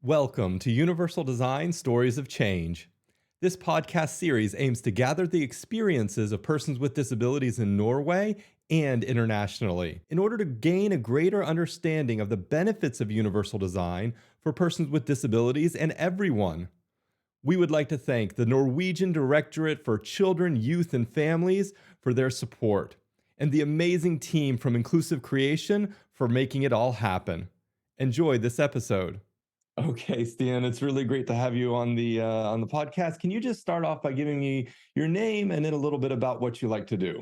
Welcome to Universal Design Stories of Change. This podcast series aims to gather the experiences of persons with disabilities in Norway and internationally in order to gain a greater understanding of the benefits of universal design for persons with disabilities and everyone. We would like to thank the Norwegian Directorate for Children, Youth, and Families for their support, and the amazing team from Inclusive Creation for making it all happen. Enjoy this episode. Okay, Stian, it's really great to have you on the podcast. Can you just start off by giving me your name and then a little bit about what you like to do?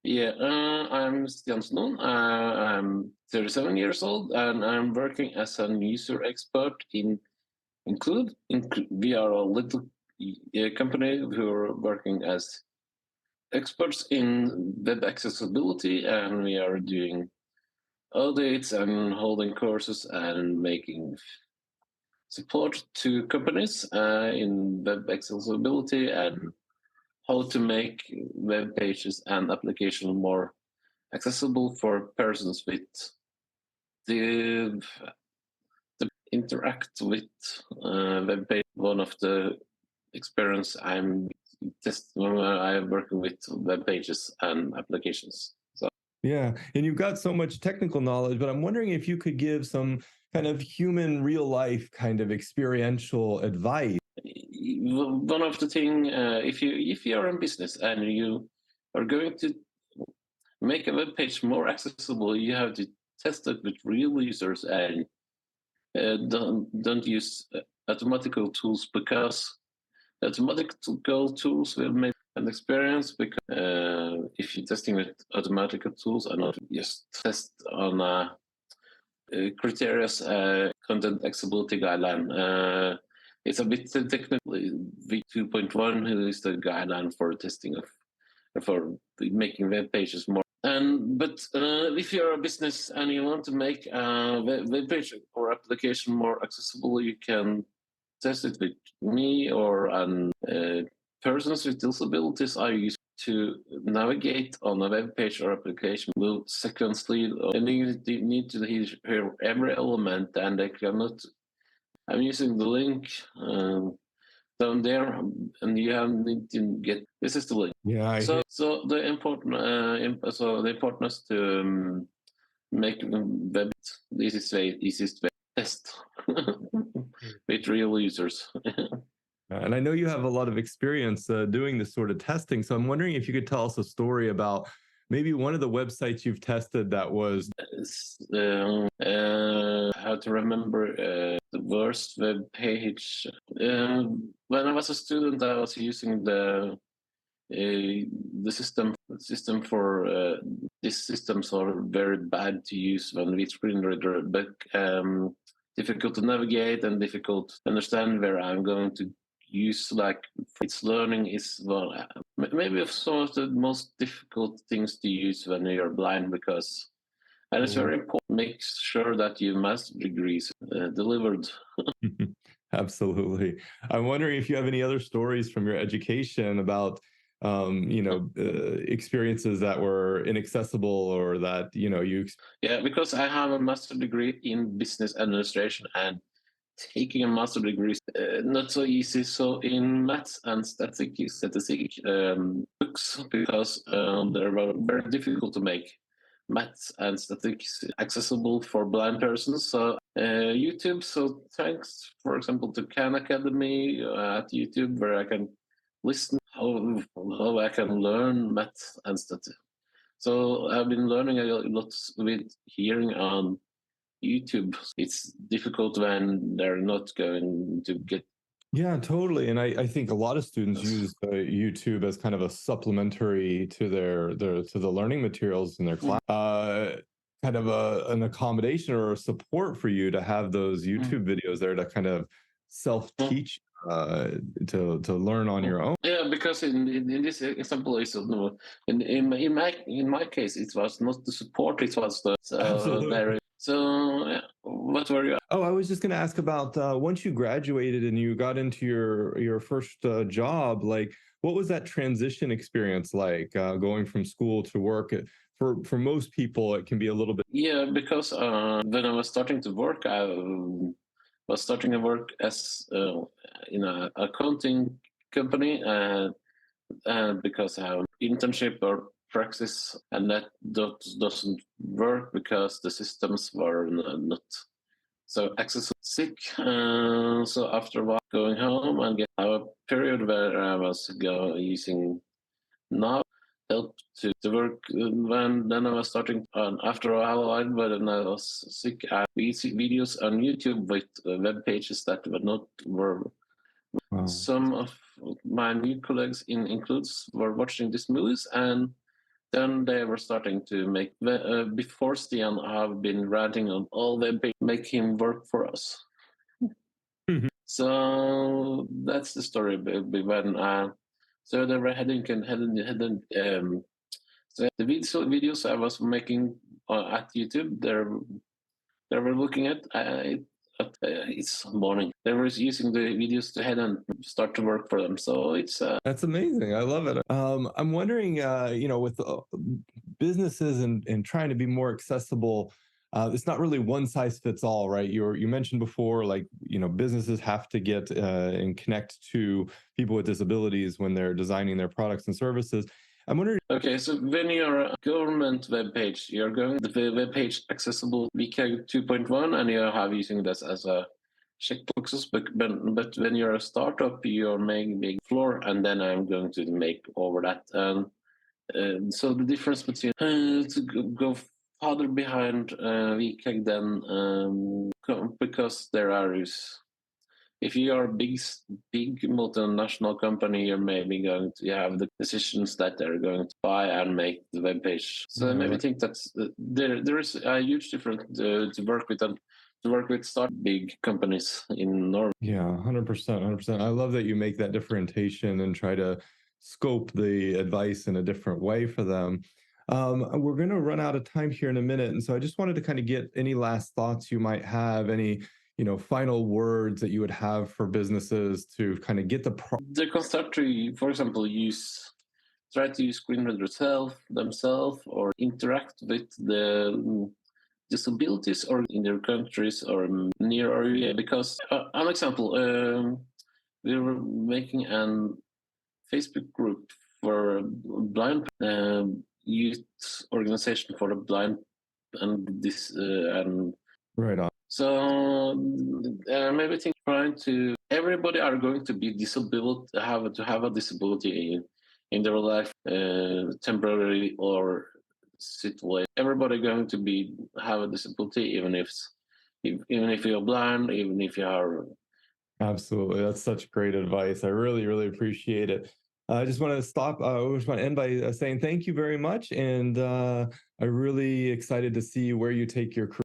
I'm Stian Snoen. I'm 37 years old and I'm working as an user expert in Include. We are a little company who are working as experts in web accessibility, and we are doing audits and holding courses and making support to companies in web accessibility and how to make web pages and applications more accessible for persons with the, the interact with web page. One of the experience I'm working with web pages and applications. So Yeah, and you've got so much technical knowledge, but I'm wondering if you could give some kind of human, real life kind of experiential advice. one of the thing, if you are in business and you are going to make a web page more accessible, you have to test it with real users and don't use automatical tools, because automatical tools will make an experience, because if you're testing with automatical tools and not just test on criteria content accessibility guideline. It's a bit technically V2.1 is the guideline for testing of for making web pages more. But if you're a business and you want to make a web page or application more accessible, you can test it with me or persons with disabilities are used to navigate on a web page or application will sequentially, and they need to hear every element, and they cannot. I'm using the link down there, and you have need to get. This is the link. Yeah, I hear. So the importance to make web the easiest way test with real users. And I know you have a lot of experience doing this sort of testing. So I'm wondering if you could tell us a story about maybe one of the websites you've tested that was. How to remember the worst web page. When I was a student, I was using the system for these systems are very bad to use when with screen reader, but difficult to navigate and difficult to understand where I'm going to use. Like its learning is maybe some of the most difficult things to use when you're blind, because and it's very important. Make sure that your master degrees delivered. Absolutely. I'm wondering if you have any other stories from your education about experiences that were inaccessible or that you. Yeah, because I have a master degree in business administration, and taking a master degree is not so easy. So in maths and statistics books, because they're very difficult to make maths and statistics accessible for blind persons. So YouTube. So thanks, for example, to Khan Academy at YouTube, where I can listen how I can learn maths and statistics. So I've been learning a lot with hearing on YouTube. It's difficult when they're not going to get. Yeah, totally. And I think a lot of students use YouTube as kind of a supplementary to their to the learning materials in their class. Kind of an accommodation or a support for you to have those YouTube videos there to kind of self-teach to learn on your own. Yeah, because in this example, is in my case, it was not the support; it was the very. So, yeah, what were you? Oh, I was just going to ask about once you graduated and you got into your first job, like what was that transition experience like going from school to work? For most people, it can be a little bit. Yeah, because when I was starting to work, was starting to work as in a accounting company, because I have an internship or praxis, and that doesn't work because the systems were not so accessible. Sick, so after a while, going home and get a period where I was using now help to work. When then I was starting, after a while, when I was sick, I see videos on YouTube with web pages that were Wow. some of my new colleagues includes were watching these movies, and then they were starting to make before Stian have been ranting on all web pages, make him work for us. So that's the story. When so they were heading so the videos I was making at YouTube, they were looking at it's morning. They were using the videos to head and start to work for them. So it's That's amazing. I love it. I'm wondering, with businesses and trying to be more accessible, it's not really one size fits all, right? You mentioned before, like, businesses have to get and connect to people with disabilities when they're designing their products and services. I'm wondering. okay. So when you're a government web page, you're going the web page accessible VK 2.1, and you have using this as a checkboxes. But when you're a startup, you're making big floor, and then I'm going to make over that. So the difference between to go farther behind VK then because there are if you are a big multinational company, you're maybe going to have the decisions that they're going to buy and make the web page. So I Yeah, maybe right. think that's there is a huge difference to work with and to work with start big companies in Norway. Yeah, 100%, 100%. I love that you make that differentiation and try to scope the advice in a different way for them. We're going to run out of time here in a minute, and so I just wanted to kind of get any last thoughts you might have, any final words that you would have for businesses to kind of get They can start to, for example, try to use screen readers themselves or interact with the disabilities or in their countries or near area. Because an example, we were making an Facebook group for blind youth organization for the blind and this and right on. so maybe think trying to everybody are going to be disabled have a disability in their life, temporary or situation. Everybody going to be have a disability, even if you're blind, even if you are. Absolutely. That's such great advice. I really, really appreciate it. I just want to stop. I just want to end by saying thank you very much. And I'm really excited to see where you take your career.